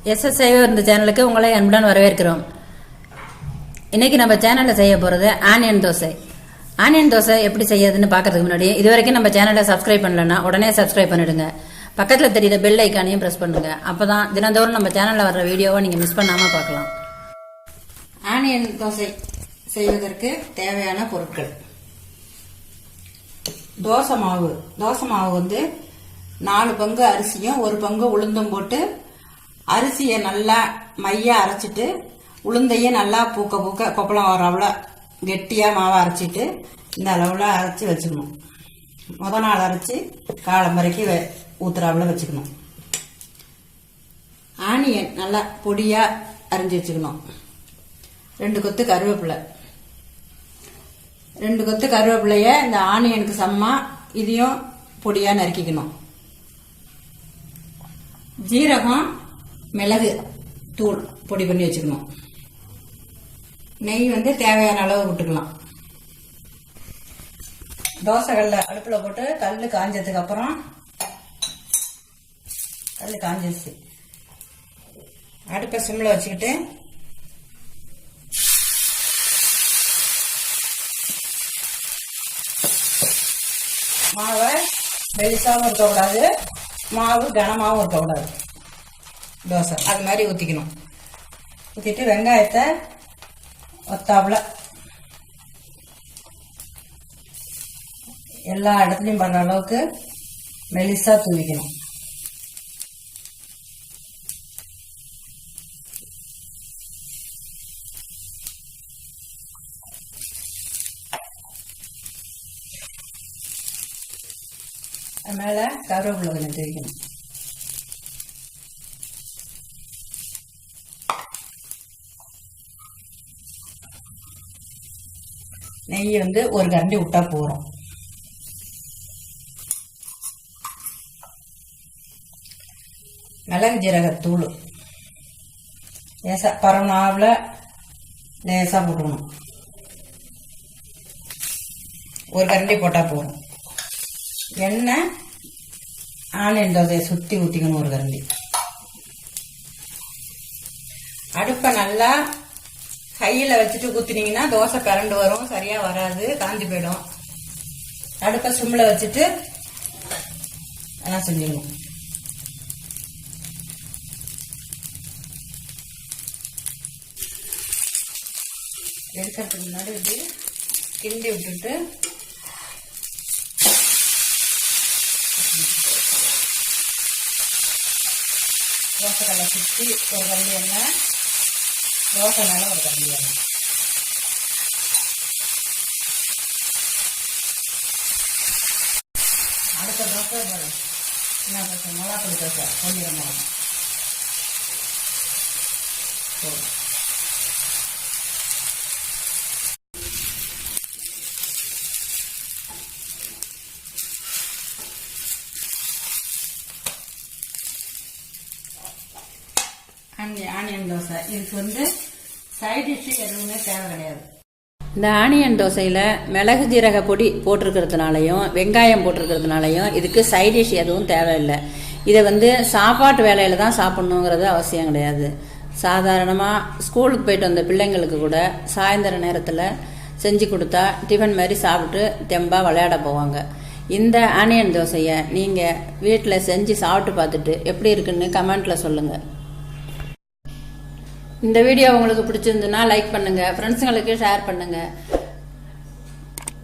சைவ விருந்து சேனலுக்கு உங்களை அன்புடன் வரவேற்கிறோம். இன்னைக்கு நம்ம சேனல்ல செய்ய போறது ஆனியன் தோசை. ஆனியன் தோசை எப்படி செய்யறதுன்னு பாக்கிறதுக்கு முன்னாடி இதுவரைக்கும் நம்ம சேனலை சப்ஸ்கிரைப் பண்ணலன்னா உடனே சப்ஸ்கிரைப் பண்ணிடுங்க. பக்கத்துல தெரியுற பெல் ஐக்கானையும் பிரஸ் பண்ணுங்க. அப்பதான் தினந்தோறும் நம்ம சேனல்ல வர்ற வீடியோவை நீங்க மிஸ் பண்ணாம பார்க்கலாம். ஆனியன் தோசை செய்வதற்கு தேவையான பொருட்கள்: தோசை மாவு வந்து 4 பங்கு அரிசியும் 1 பங்கு உளுந்தும் போட்டு அரிசியை நல்லா மையா அரைச்சிட்டு உளுந்தையும் நல்லா பூக்க கொப்பளம் வர அளவுல கெட்டியா மாவை அரைச்சிட்டு இந்த அளவுல அரைச்சி வச்சுக்கணும். முத நாள் அரைச்சி காலம் வரைக்கும் ஊத்துறாவுல வச்சுக்கணும். ஆனியன் நல்லா பொடியா அரிஞ்சு வச்சுக்கணும். 2 கொத்து கருவேப்பிலை. 2 கொத்து கருவேப்பிலைய இந்த ஆனியனுக்கு சம்மா இதையும் பொடியா நறுக்கிக்கணும். ஜீரகம் மிளகு தூள் பொடி பண்ணி வச்சுக்கணும். நெய் வந்து தேவையான அளவு விட்டுக்கலாம். தோசை கல்ல அடுப்புல போட்டு கல்லு காஞ்சதுக்கு அப்புறம் கல்லு காஞ்சிச்சு அடுப்பை சிம்ல வச்சுக்கிட்டு மாவை மெலிசாவும் இருக்கக்கூடாது, மாவு கனமாவும் இருக்கக்கூடாது. தோசை அது மாதிரி ஊற்றிக்கணும். ஊற்றிட்டு வெங்காயத்தை ஒத்தாப்புல எல்லா இடத்துலையும் படுற அளவுக்கு மெலிசா தூவிக்கணும். அது மேல கருவேப்பிலை கொஞ்சம் தூவிக்கணும். நெய் வந்து 1 கரண்டி விட்டா போறோம். மிளகு ஜீரகத்தூள் லேசா பரவனாவில் லேசா போட்டுக்கணும். 1 கரண்டி போட்டா போறோம். எண்ணெய் ஆனியன் தோசையை சுத்தி ஊத்திக்கணும் 1 கரண்டி. அடுப்பை நல்லா கையில வச்சுட்டு ஊத்தினீங்கன்னா தோசை கரண்டு வரும், சரியா வராது, காஞ்சி போயிடும். அடுப்பை சிம்ல வச்சுட்டு எல்லாம் செஞ்சுக்கணும். எடுக்கிறதுக்கு முன்னாடி இப்படி கிண்டி விட்டுட்டு தோசை கல்லை சுற்றி 1 கரண்டி எண்ணெய், தோசை மேல 1 கரண்டி எண்ணெய். அடுத்த தோசை என்ன தோசை? மிளகாத்தூள் தோசை. பொன்னிற மிளகா ஆனியன் தோசை. இதுக்கு வந்து சைட் டிஷ் எதுவுமே தேவை கிடையாது. இந்த ஆனியன் தோசையில மிளகு ஜீரக பொடி போட்டிருக்கிறதுனாலையும் வெங்காயம் போட்டிருக்கிறதுனாலையும் இதுக்கு சைட் டிஷ் எதுவும் தேவையில்லை. இதை வந்து சாப்பாட்டு வேலையில தான் சாப்பிடணுங்கிறது அவசியம் கிடையாது. சாதாரணமாக ஸ்கூலுக்கு போயிட்டு வந்த பிள்ளைங்களுக்கு கூட சாயந்தர நேரத்தில் செஞ்சு கொடுத்தா டிஃபன் மாதிரி சாப்பிட்டு தெம்பா விளையாட போவாங்க. இந்த ஆனியன் தோசையை நீங்கள் வீட்டில் செஞ்சு சாப்பிட்டு பார்த்துட்டு எப்படி இருக்குன்னு கமெண்ட்ல சொல்லுங்க. இந்த வீடியோ உங்களுக்கு பிடிச்சிருந்துன்னா லைக் பண்ணுங்க, ஃப்ரெண்ட்ஸுங்களுக்கு ஷேர் பண்ணுங்க.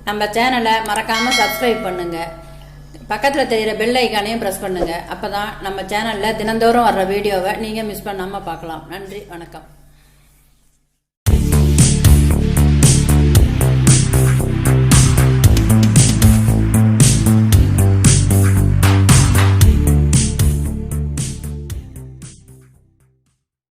நம்ம சேனலை மறக்காம சப்ஸ்கிரைப் பண்ணுங்க. பக்கத்துல தெரியுற பெல் ஐக்கானையும் பிரஸ் பண்ணுங்க. அப்பதான் நம்ம சேனல்ல தினந்தோறும் வர்ற வீடியோவை நீங்க மிஸ் பண்ணாம பார்க்கலாம். நன்றி, வணக்கம்.